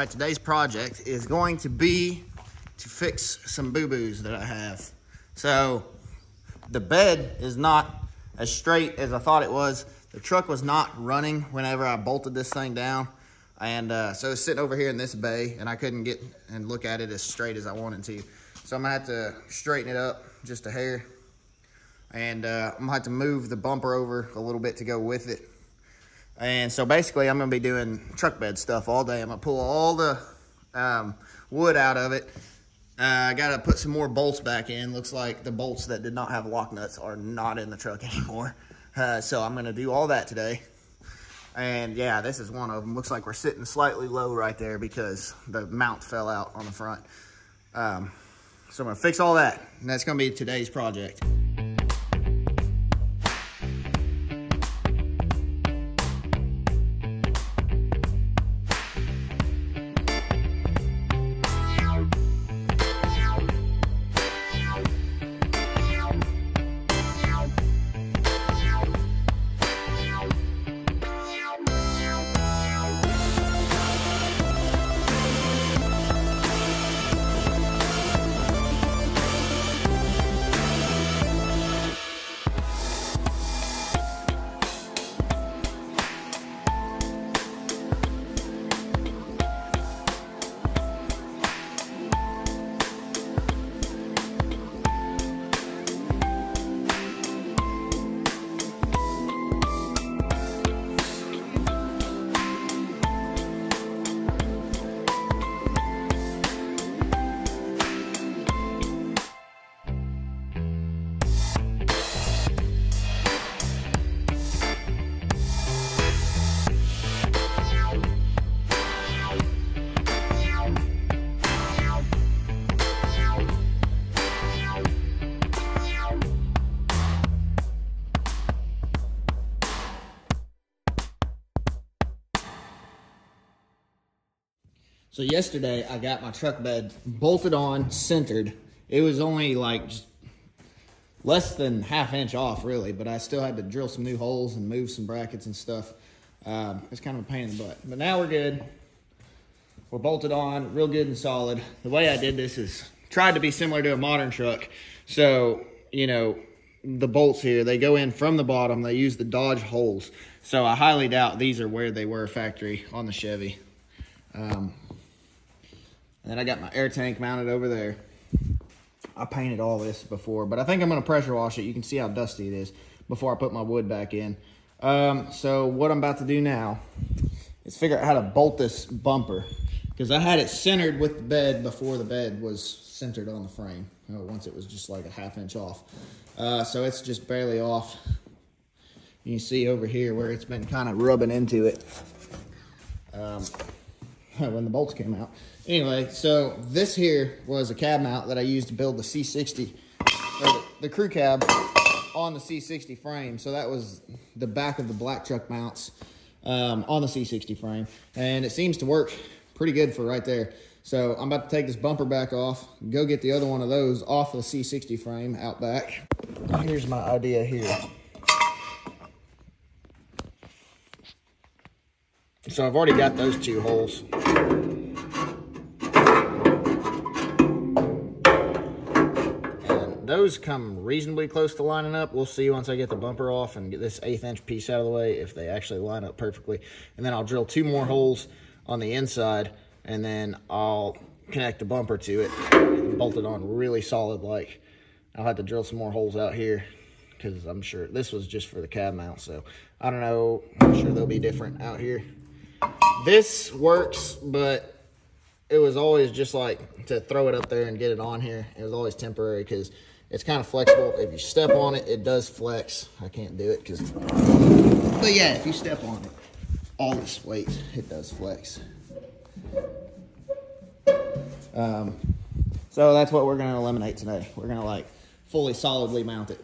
right, today's project is going to be to fix some boo-boos that I have. So the bed is not as straight as I thought it was. The truck was not running whenever I bolted this thing down. And so it's sitting over here in this bay, and I couldn't get and look at it as straight as I wanted to. So I'm gonna have to straighten it up just a hair. And I'm gonna have to move the bumper over a little bit to go with it. And so basically I'm gonna be doing truck bed stuff all day. I'm gonna pull all the wood out of it. I gotta put some more bolts back in. Looks like the bolts that did not have lock nuts are not in the truck anymore. So I'm gonna do all that today. And yeah, this is one of them. Looks like we're sitting slightly low right there because the mount fell out on the front. So I'm gonna fix all that, and that's gonna be today's project. So yesterday I got my truck bed bolted on, centered. It was only like just less than ½ inch off really, but I still had to drill some new holes and move some brackets and stuff. It's kind of a pain in the butt, but now we're good. We're bolted on real good and solid. The way I did this is tried to be similar to a modern truck. So, you know, the bolts here, they go in from the bottom. They use the Dodge holes. So I highly doubt these are where they were factory on the Chevy. And then I got my air tank mounted over there. I painted all this before, but I think I'm gonna pressure wash it. You can see how dusty it is before I put my wood back in. So what I'm about to do now is figure out how to bolt this bumper, because I had it centered with the bed before the bed was centered on the frame. Once it was just like ½ inch off. So it's just barely off. You can see over here where it's been kind of rubbing into it when the bolts came out. Anyway, so this here was a cab mount that I used to build the C60, or the crew cab on the C60 frame. So that was the back of the black truck mounts on the C60 frame. And it seems to work pretty good for right there. So I'm about to take this bumper back off, go get the other one of those off the C60 frame out back. Here's my idea here. So I've already got those two holes. Those come reasonably close to lining up. We'll see once I get the bumper off and get this 1/8 inch piece out of the way if they actually line up perfectly. And then I'll drill 2 more holes on the inside, and then I'll connect the bumper to it and bolt it on really solid like. I'll have to drill some more holes out here because I'm sure this was just for the cab mount. So I don't know, I'm sure they'll be different out here. This works, but it was always just like to throw it up there and get it on here. It was always temporary because it's kind of flexible. If you step on it, it does flex. I can't do it but yeah, if you step on it, all this weight, it does flex. So that's what we're gonna eliminate today. We're gonna like fully solidly mount it.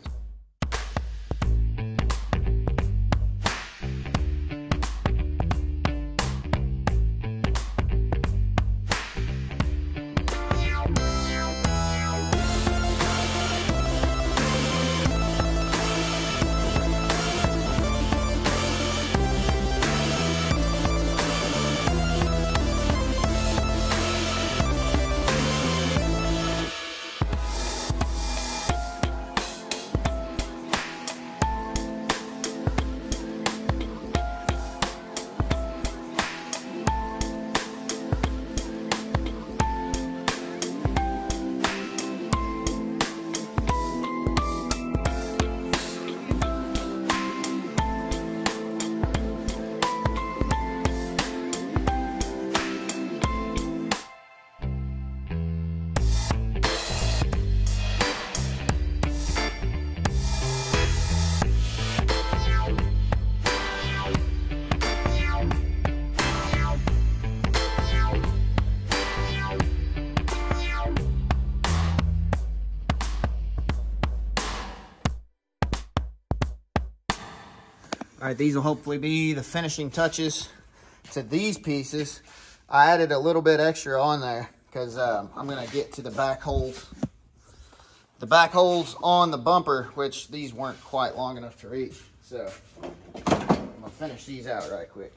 All right, these will hopefully be the finishing touches to these pieces. I added a little bit extra on there because I'm gonna get to the back holes. The back holes on the bumper, which these weren't quite long enough to reach. So I'm gonna finish these out right quick.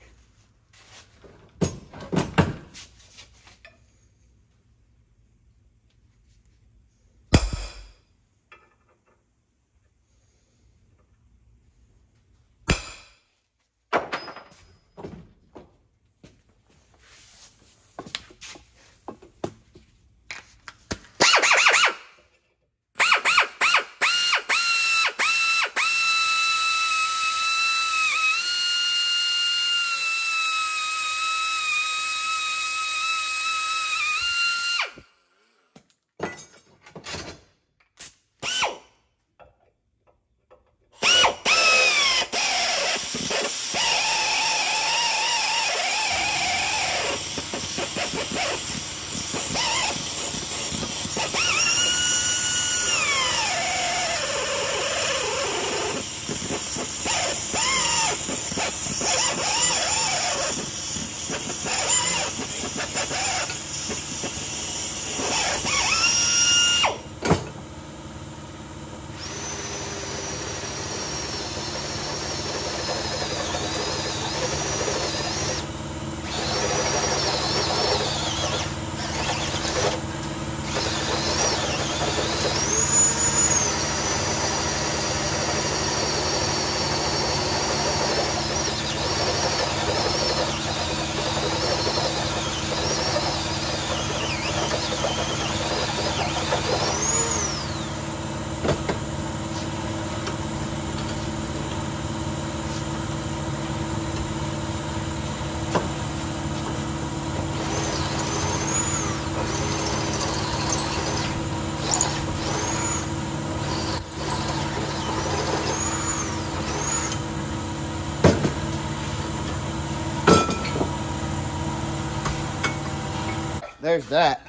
There's that.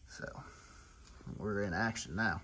So we're in action now.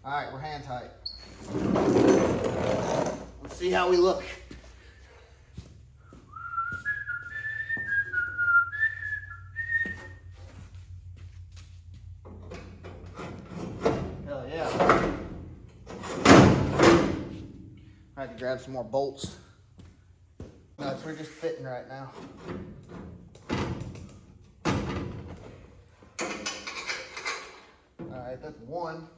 All right, we're hand tight. Let's see how we look. Hell yeah. I had to grab some more bolts. Nuts, we're just fitting right now. All right, that's one.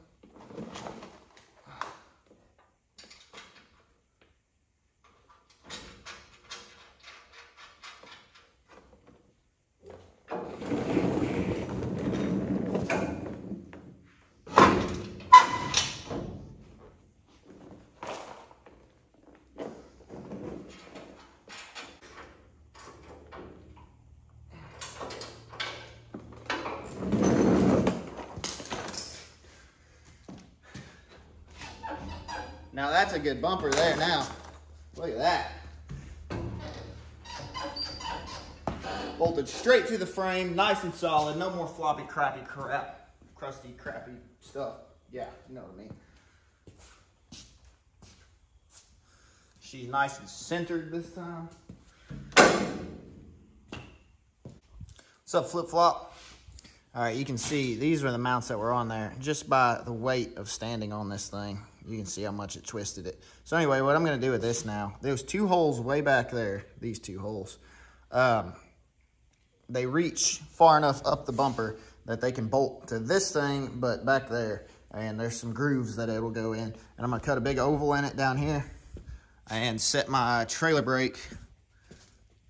Now that's a good bumper there now. Look at that. Bolted straight through the frame, nice and solid. No more floppy, crappy crap, crusty, crappy stuff. Yeah, you know what I mean. She's nice and centered this time. What's up, Flip Flop? All right, you can see these are the mounts that were on there. Just by the weight of standing on this thing, you can see how much it twisted it. So anyway, what I'm gonna do with this now, there's two holes way back there, these two holes. They reach far enough up the bumper that they can bolt to this thing, but back there, and there's some grooves that it will go in. And I'm gonna cut a big oval in it down here and set my trailer brake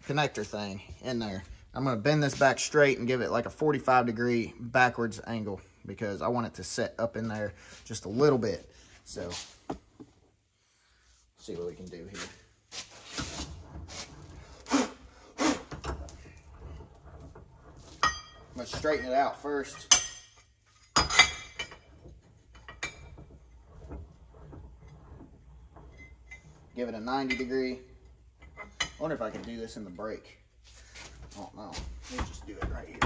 connector thing in there. I'm gonna bend this back straight and give it like a 45-degree backwards angle because I want it to set up in there just a little bit. So, see what we can do here. I'm gonna straighten it out first. Give it a 90-degree. I wonder if I can do this in the brake. I don't know. We'll just do it right here.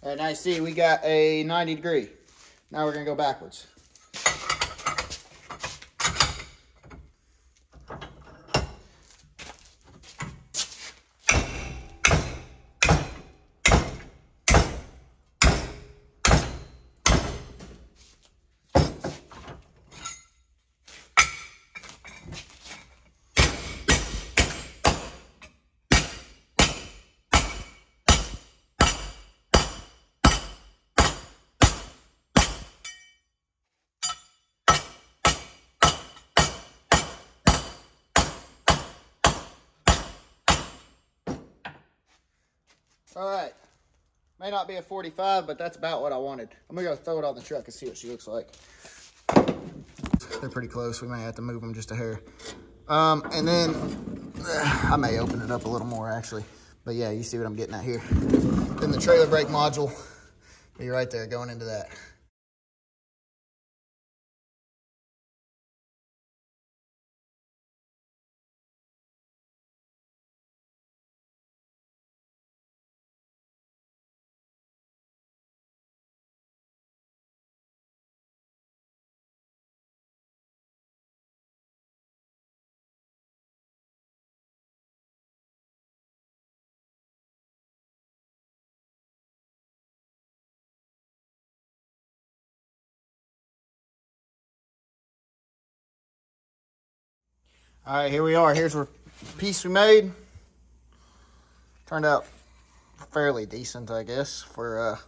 All right, now you see we got a 90-degree. Now we're gonna go backwards. All right, may not be a 45, but that's about what I wanted. I'm gonna go throw it on the truck and see what she looks like. They're pretty close. We may have to move them just a hair. And then I may open it up a little more actually, but yeah, you see what I'm getting at here. Then the trailer brake module, be right there going into that. All right, here we are. Here's the piece we made. Turned out fairly decent, I guess, for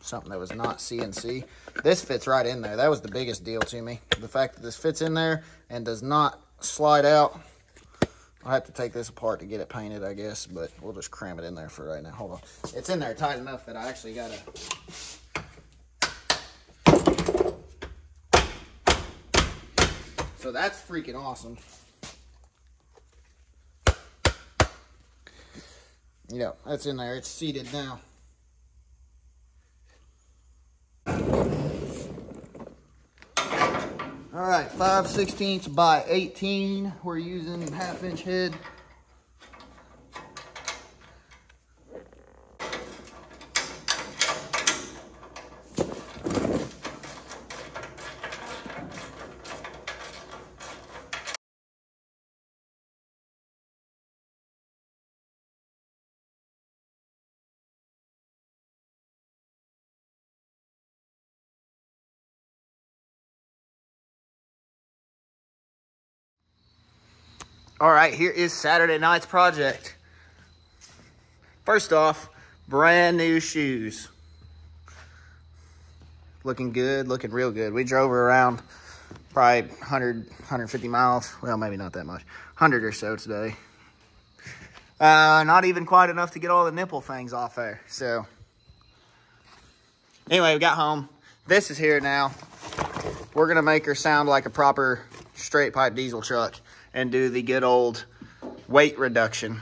something that was not CNC. This fits right in there. That was the biggest deal to me. The fact that this fits in there and does not slide out. I'll have to take this apart to get it painted, I guess, but we'll just cram it in there for right now. Hold on. It's in there tight enough that I actually got to... So that's freaking awesome. Yeah, that's in there. It's seated now. All right, 5/16 by 18. We're using 1/2-inch head. All right, here is Saturday night's project. First off, Brand new shoes. Looking good, looking real good. We drove her around probably 100, 150 miles. Well, maybe not that much. 100 or so today. Not even quite enough to get all the nipple things off there. So, anyway, we got home. This is here now. We're going to make her sound like a proper straight pipe diesel truck and do the good old weight reduction.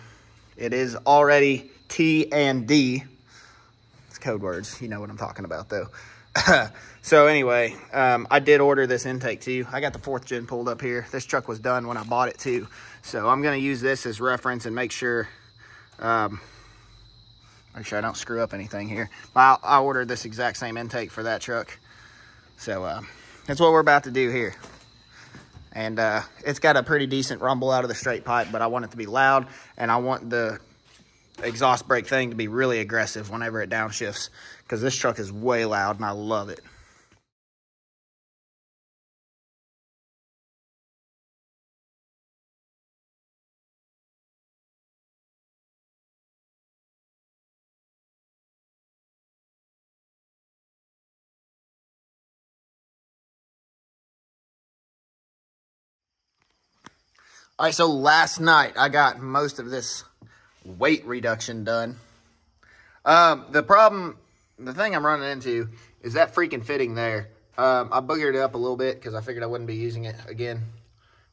It is already T and D. It's code words. You know what I'm talking about, though. So anyway, I did order this intake too. I got the 4th gen pulled up here. This truck was done when I bought it too. So I'm going to use this as reference and make sure I don't screw up anything here. I ordered this exact same intake for that truck. So that's what we're about to do here. And it's got a pretty decent rumble out of the straight pipe, but I want it to be loud, and I want the exhaust brake thing to be really aggressive whenever it downshifts, because this truck is way loud and I love it. All right, so last night I got most of this weight reduction done. The thing I'm running into is that freaking fitting there. I boogered it up a little bit because I figured I wouldn't be using it again.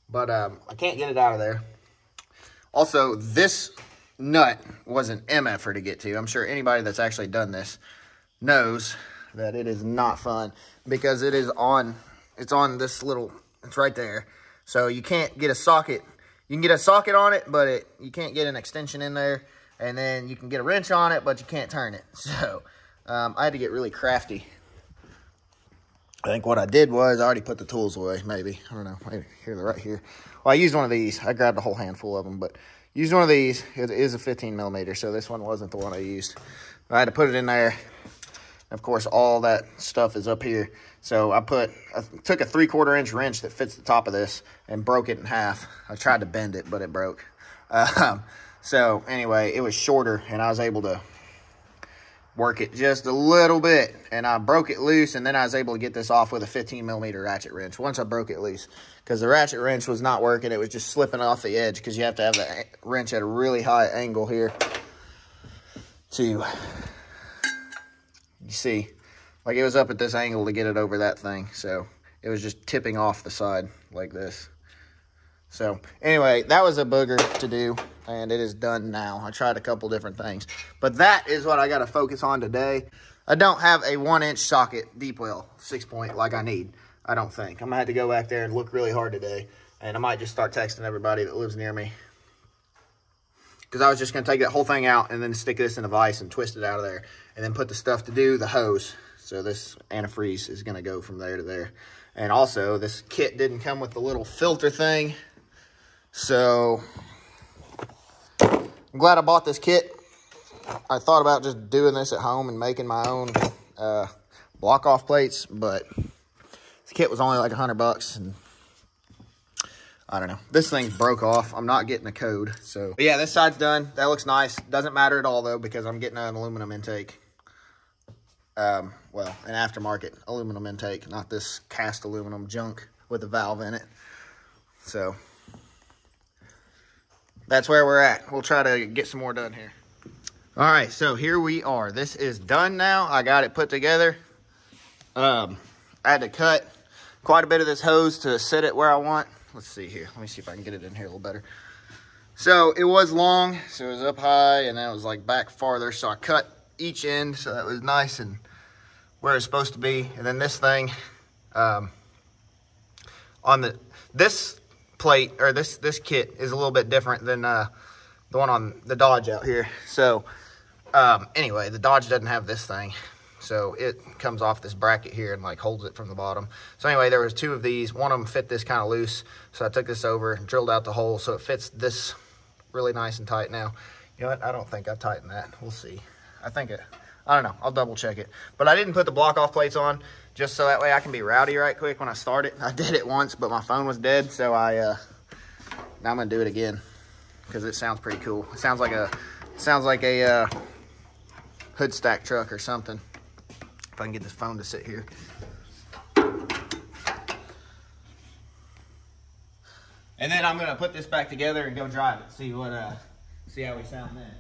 But I can't get it out of there. Also, this nut was an MFer to get to. I'm sure anybody that's actually done this knows that it is not fun because it's on this little, it's right there. So you can't get a socket. You can get a socket on it, but you can't get an extension in there. And then you can get a wrench on it, but you can't turn it. So I had to get really crafty. I think what I did was I already put the tools away, maybe. I don't know. Maybe here, they're right here. Well, I used one of these. I grabbed a whole handful of them, but used one of these. It is a 15 millimeter, so this one wasn't the one I used. I had to put it in there. Of course, all that stuff is up here. So I took a 3/4 inch wrench that fits the top of this and broke it in half. I tried to bend it, but it broke. So anyway, it was shorter and I was able to work it just a little bit, and I broke it loose, and then I was able to get this off with a 15 millimeter ratchet wrench once I broke it loose, because the ratchet wrench was not working. It was just slipping off the edge because you have to have the wrench at a really high angle here to, you see, like it was up at this angle to get it over that thing. So it was just tipping off the side like this. So anyway, that was a booger to do, and it is done now. I tried a couple different things, but that is what I got to focus on today. I don't have a 1-inch socket deep well 6-point like I need, I don't think. I'm gonna have to go back there and look really hard today, and I might just start texting everybody that lives near me, because I was just gonna take that whole thing out and then stick this in a vise and twist it out of there, and then put the stuff to do the hose. So this antifreeze is gonna go from there to there. And also, this kit didn't come with the little filter thing. So I'm glad I bought this kit. I thought about just doing this at home and making my own block off plates, but this kit was only like $100, and I don't know. This thing broke off. I'm not getting a code. So but yeah, this side's done. That looks nice. Doesn't matter at all though, because I'm getting an aluminum intake. Well, an aftermarket aluminum intake, not this cast aluminum junk with a valve in it. So that's where we're at. We'll try to get some more done here. All right, so here we are. This is done now. I got it put together. I had to cut quite a bit of this hose to set it where I want. Let's see here. Let me see if I can get it in here a little better. So it was long, so it was up high, and then it was like back farther. So I cut each end so that was nice and where it's supposed to be. And then this thing, on this plate, or this kit is a little bit different than the one on the Dodge out here. So anyway, the Dodge doesn't have this thing, so it comes off this bracket here and like holds it from the bottom. So anyway, there was 2 of these. One of them fit this kind of loose, so I took this over and drilled out the hole so it fits this really nice and tight. Now, you know what, I don't think I've tightened that. We'll see. I don't know, I'll double check it. But I didn't put the block off plates on just so that way I can be rowdy right quick when I start it. I did it once, but my phone was dead, so now I'm gonna do it again because it sounds pretty cool. It sounds like a hood stack truck or something. If I can get this phone to sit here. And then I'm gonna put this back together and go drive it. See how we sound then.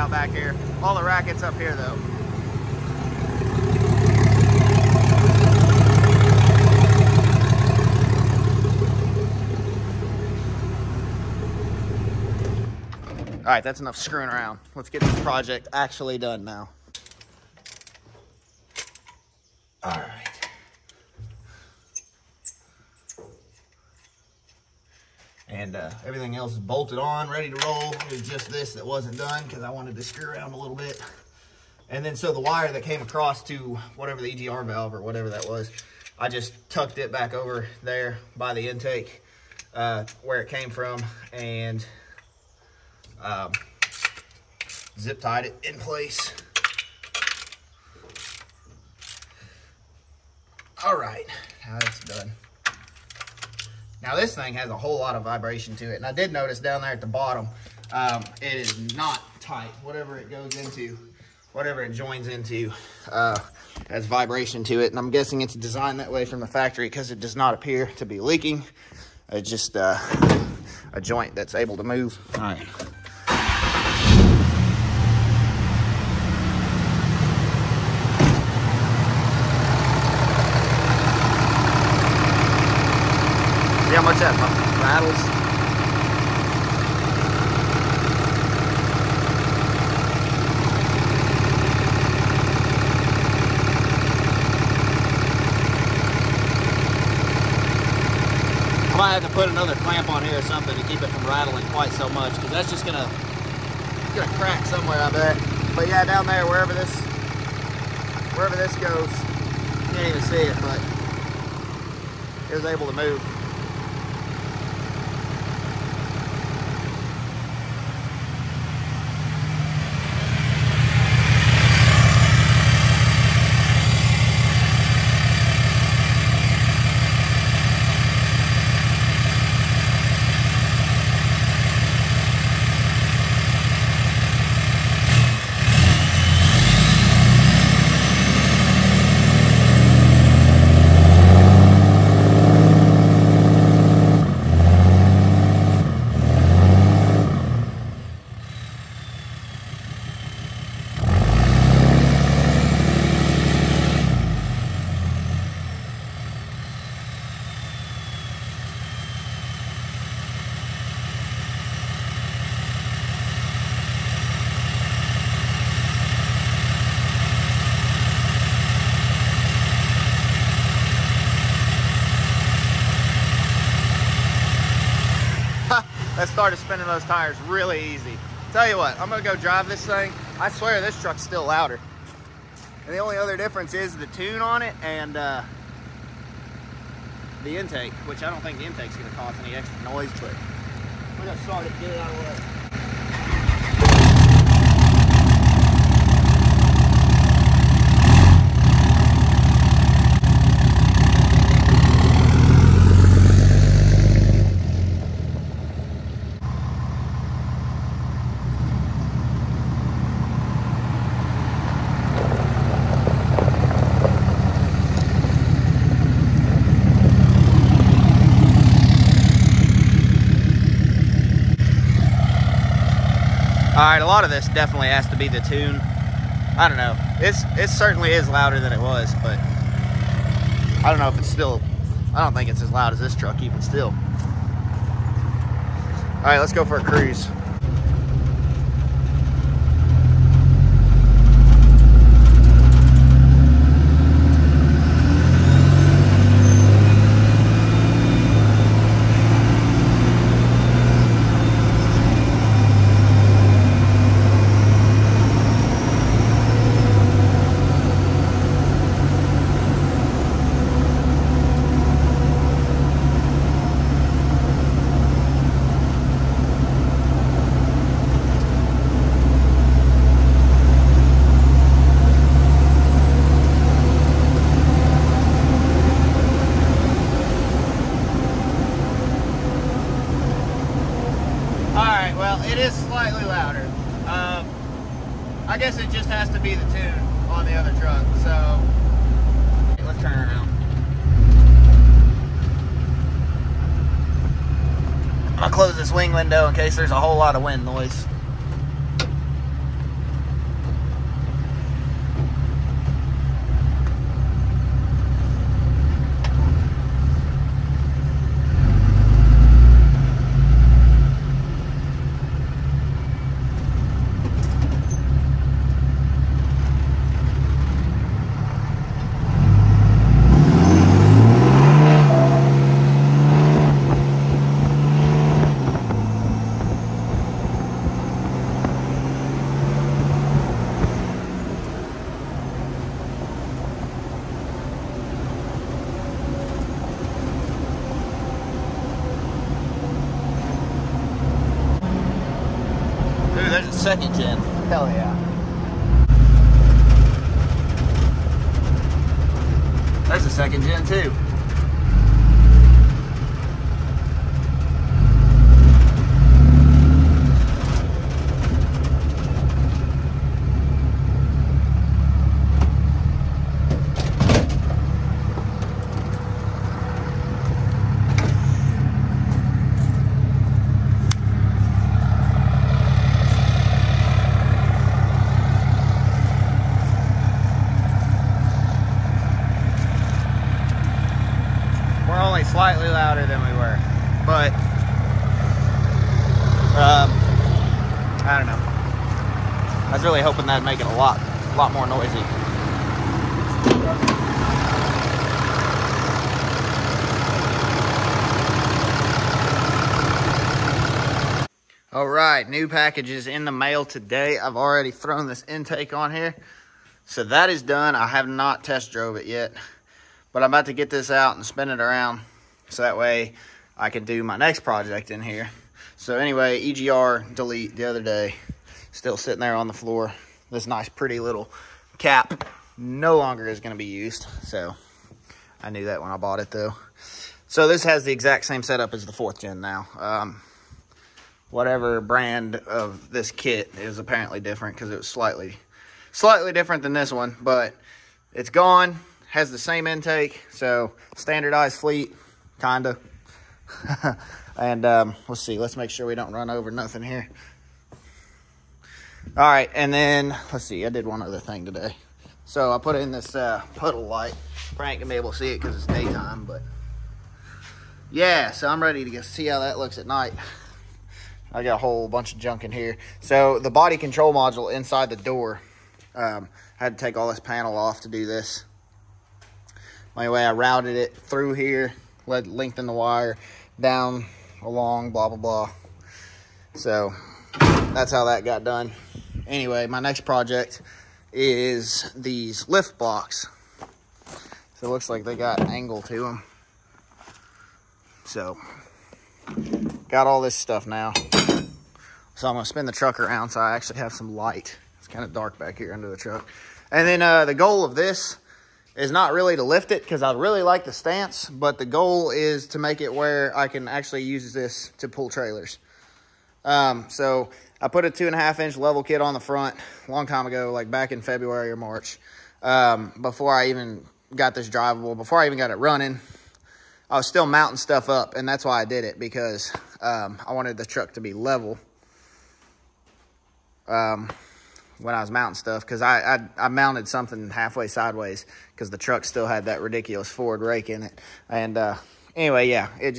Back here. All the rackets up here though. All right, that's enough screwing around. Let's get this project actually done now. All right. And everything else is bolted on, ready to roll. It was just this that wasn't done because I wanted to screw around a little bit. And then so the wire that came across to whatever the EGR valve or whatever that was, I just tucked it back over there by the intake where it came from and zip tied it in place. All right, now that's done. Now this thing has a whole lot of vibration to it, and I did notice down there at the bottom, it is not tight. Whatever it goes into, whatever it joins into, has vibration to it, and I'm guessing it's designed that way from the factory because it does not appear to be leaking. It's just a joint that's able to move. All right. See how much that rattles? I might have to put another clamp on here or something to keep it from rattling quite so much, because that's just gonna crack somewhere, I bet. But yeah, down there, wherever this goes, you can't even see it, but it was able to move. That started spinning those tires really easy. Tell you what, I'm gonna go drive this thing. I swear this truck's still louder. And the only other difference is the tune on it and the intake, which I don't think the intake's gonna cause any extra noise, but we're gonna start it, get it out of the way. All right, a lot of this definitely has to be the tune. I don't know. It certainly is louder than it was, but I don't know if it's still, I don't think it's as loud as this truck even still. All right, let's go for a cruise. I guess it just has to be the tune on the other truck. So let's turn around. I'll close this wing window in case there's a whole lot of wind noise. There's a second gen. Hell yeah. There's a second gen too. Slightly louder than we were, but I don't know. I was really hoping that'd make it a lot more noisy. All right, new packages in the mail today. I've already thrown this intake on here, so that is done. I have not test drove it yet, but I'm about to get this out and spin it around. So that way I can do my next project in here. So anyway, EGR delete the other day, still sitting there on the floor. This nice pretty little cap no longer is going to be used. So I knew that when I bought it though. So this has the exact same setup as the 4th gen now. Whatever brand of this kit is apparently different because it was slightly different than this one, but it's gone, has the same intake. So standardized fleet. Kinda. And let's see, let's make sure we don't run over nothing here. All right, and then let's see, I did one other thing today. So I put in this puddle light. Probably ain't gonna be able to see it because it's daytime, but yeah, so I'm ready to see how that looks at night. I got a whole bunch of junk in here. So the body control module inside the door, I had to take all this panel off to do this. Anyway, I routed it through here, lengthen the wire down along, blah blah blah. So that's how that got done. Anyway, my next project is these lift blocks. So it looks like they got an angle to them. So got all this stuff now. So I'm gonna spin the truck around so I actually have some light. It's kind of dark back here under the truck. And then the goal of this is not really to lift it because I really like the stance, but the goal is to make it where I can actually use this to pull trailers. So I put a 2.5 inch level kit on the front a long time ago, like back in February or March, before I even got this drivable, before I even got it running. I was still mounting stuff up, and that's why I did it, because I wanted the truck to be level when I was mounting stuff, because I mounted something halfway sideways because the truck still had that ridiculous Ford rake in it. And anyway, yeah, it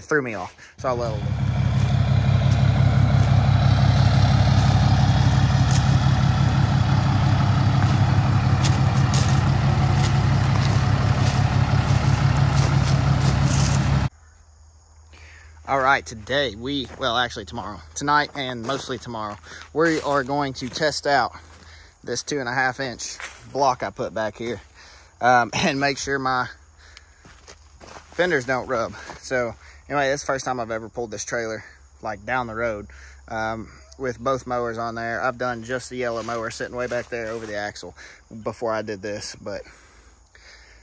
threw me off, so I leveled it. All right, today tomorrow, tonight and mostly tomorrow, we are going to test out this 2.5 inch block I put back here and make sure my fenders don't rub. So anyway, this is the first time I've ever pulled this trailer like down the road with both mowers on there. I've done just the yellow mower sitting way back there over the axle before I did this, but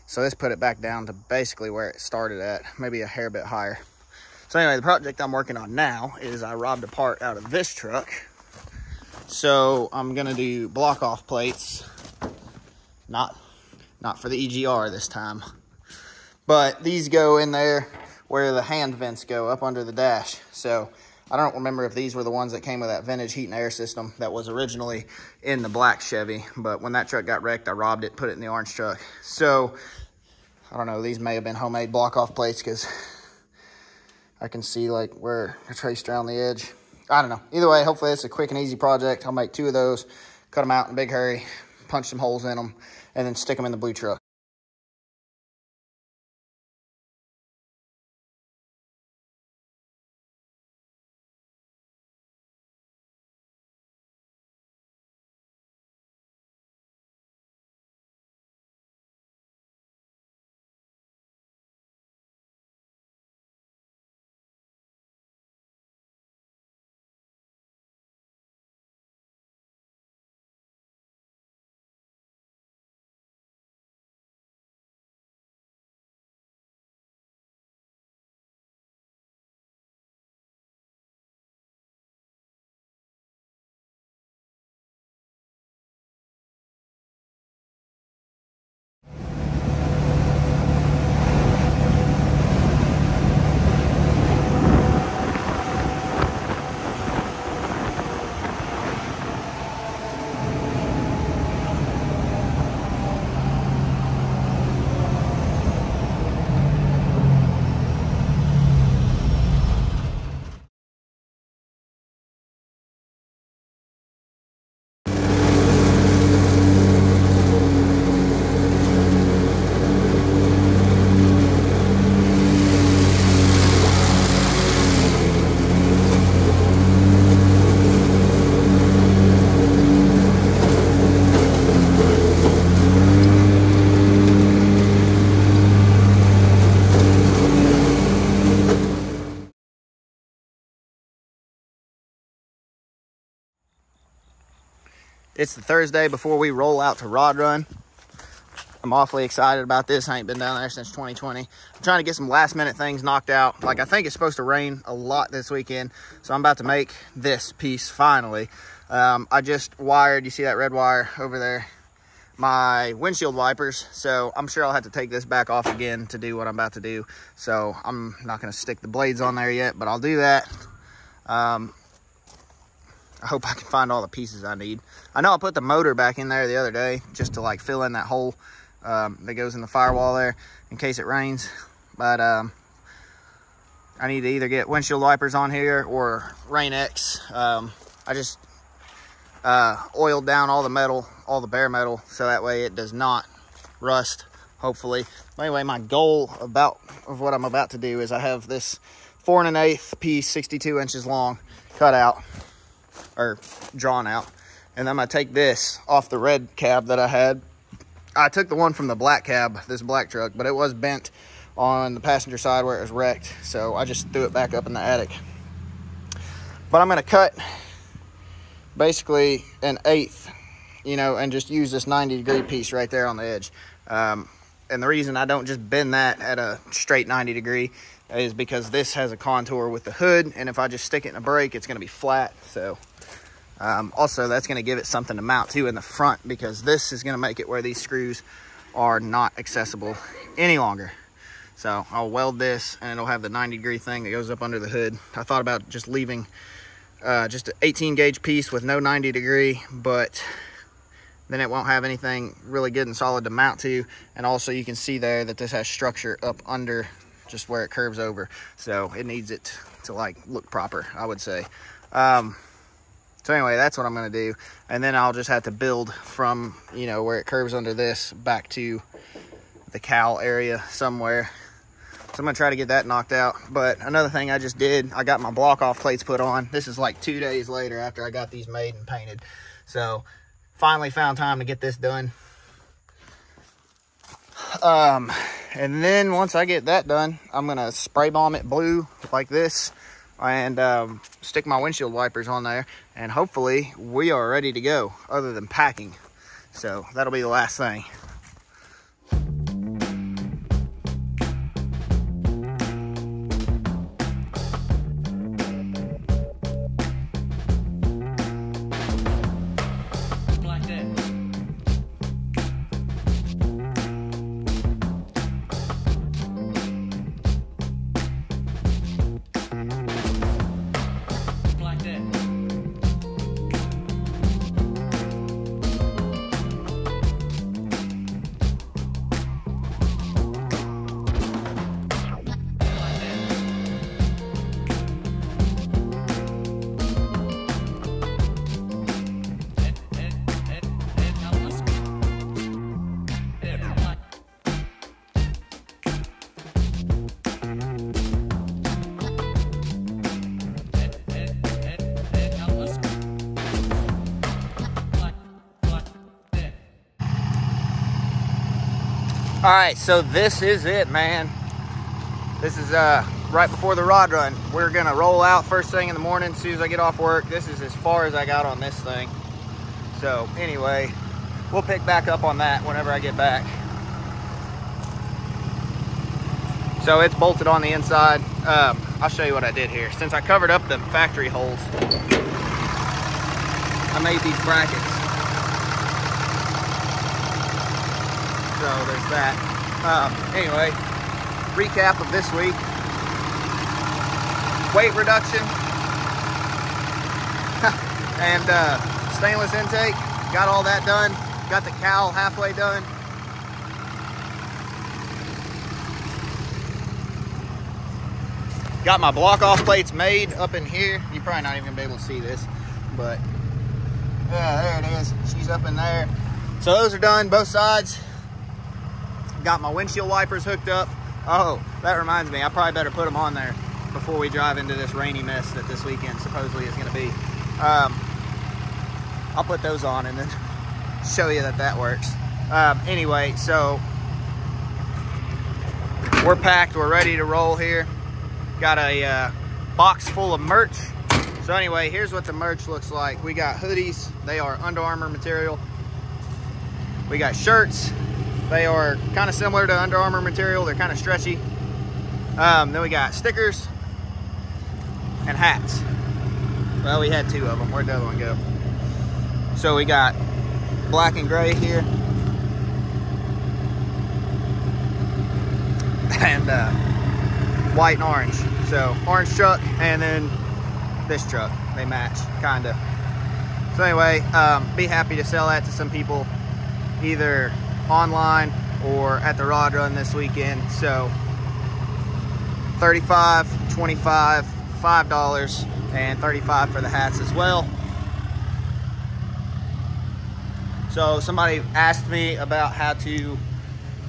so this put it back down to basically where it started at, maybe a hair bit higher. So anyway, the project I'm working on now is I robbed a part out of this truck So I'm gonna do block off plates, not for the EGR this time, but these go in there where the hand vents go up under the dash. So I don't remember if these were the ones that came with that vintage heat and air system that was originally in the black Chevy, but when that truck got wrecked, I robbed it, put it in the orange truck. So I don't know, these may have been homemade block off plates because I can see like where they're traced around the edge. I don't know. Either way, hopefully it's a quick and easy project. I'll make 2 of those, cut them out in a big hurry, punch some holes in them, and then stick them in the blue truck. It's the Thursday before we roll out to Rod Run. I'm awfully excited about this. I ain't been down there since 2020. I'm trying to get some last minute things knocked out. Like, I think it's supposed to rain a lot this weekend, so I'm about to make this piece finally. I just wired, you see that red wire over there, my windshield wipers. So I'm sure I'll have to take this back off again to do what I'm about to do. So I'm not gonna stick the blades on there yet, but I'll do that. I hope I can find all the pieces I need. I know I put the motor back in there the other day just to like fill in that hole that goes in the firewall there in case it rains. But I need to either get windshield wipers on here or Rain-X. I just oiled down all the metal, all the bare metal, so that way it does not rust, hopefully. But anyway, my goal of what I'm about to do is I have this 4 1/8 piece, 62 inches long, cut out or drawn out, and I'm gonna take this off the red cab that I had. I took the one from the black cab, this black truck, but it was bent on the passenger side where it was wrecked, so I just threw it back up in the attic. But I'm gonna cut basically an 1/8, you know, and just use this 90-degree piece right there on the edge. And the reason I don't just bend that at a straight 90 degree is because this has a contour with the hood, and if I just stick it in a brake, it's gonna be flat. So also that's gonna give it something to mount to in the front, because this is gonna make it where these screws are not accessible any longer. So I'll weld this, and it'll have the 90-degree thing that goes up under the hood. I thought about just leaving just an 18 gauge piece with no 90 degree, but then it won't have anything really good and solid to mount to. And also you can see there that this has structure up under just where it curves over, so it needs it to like look proper, I would say. So anyway, that's what I'm gonna do, and then I'll just have to build from, you know, where it curves under this back to the cowl area somewhere. So I'm gonna try to get that knocked out. But another thing I just did, I got my block off plates put on. This is like 2 days later after I got these made and painted. So finally found time to get this done. And then once I get that done, I'm gonna spray bomb it blue like this, and stick my windshield wipers on there, and hopefully we are ready to go, other than packing. So that'll be the last thing. All right, so this is it, man. This is right before the rod run. We're gonna roll out first thing in the morning as soon as I get off work. This is as far as I got on this thing. So anyway, we'll pick back up on that whenever I get back. So it's bolted on the inside. I'll show you what I did here. Since I covered up the factory holes, I made these brackets. So there's that. Anyway, recap of this week. Weight reduction and stainless intake. Got all that done. Got the cowl halfway done. Got my block off plates made up in here. You're probably not even gonna be able to see this, but yeah, there it is. She's up in there. So those are done, both sides. Got my windshield wipers hooked up. Oh, that reminds me, I probably better put them on there before we drive into this rainy mess that this weekend supposedly is gonna be. I'll put those on and then show you that works. Anyway, so we're packed, we're ready to roll here. Got a box full of merch. So anyway, here's what the merch looks like. We got hoodies, they are Under Armour material. We got shirts, they are kind of similar to Under Armour material, they're kind of stretchy. Then we got stickers and hats. Well, we had 2 of them, where'd the other one go? So we got black and gray here. And white and orange. So orange truck and then this truck, they match kinda. So anyway, be happy to sell that to some people either online or at the rod run this weekend. So $35, $25, $5 and $35 for the hats as well. So somebody asked me about how to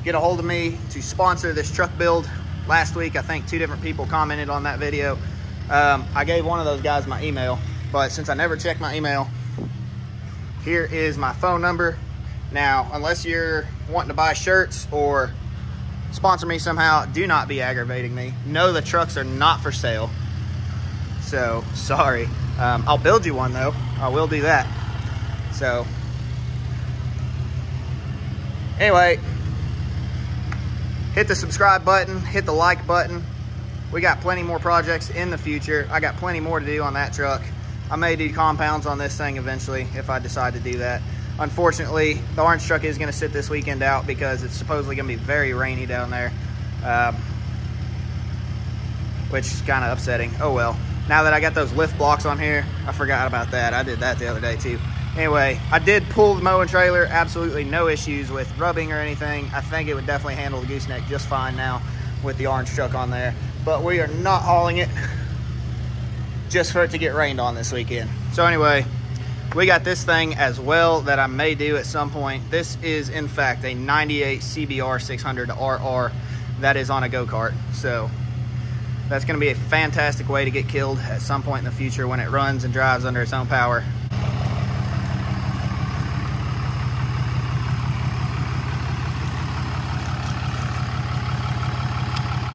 get a hold of me to sponsor this truck build. Last week, I think 2 different people commented on that video. I gave one of those guys my email, but since I never checked my email, here is my phone number. Now, unless you're wanting to buy shirts or sponsor me somehow, do not be aggravating me. No, the trucks are not for sale. So, sorry. I'll build you one though. I will do that. So, anyway, hit the subscribe button, hit the like button. We got plenty more projects in the future. I got plenty more to do on that truck. I may do compounds on this thing eventually if I decide to do that. Unfortunately, the orange truck is gonna sit this weekend out because it's supposedly gonna be very rainy down there, which is kind of upsetting. Oh well. Now that I got those lift blocks on here, I forgot about that. I did that the other day too. Anyway, I did pull the mowing trailer, absolutely no issues with rubbing or anything. I think it would definitely handle the gooseneck just fine now with the orange truck on there. But we are not hauling it just for it to get rained on this weekend. So anyway, we got this thing as well that I may do at some point. This is in fact a 98 CBR 600 RR that is on a go-kart. So that's gonna be a fantastic way to get killed at some point in the future when it runs and drives under its own power.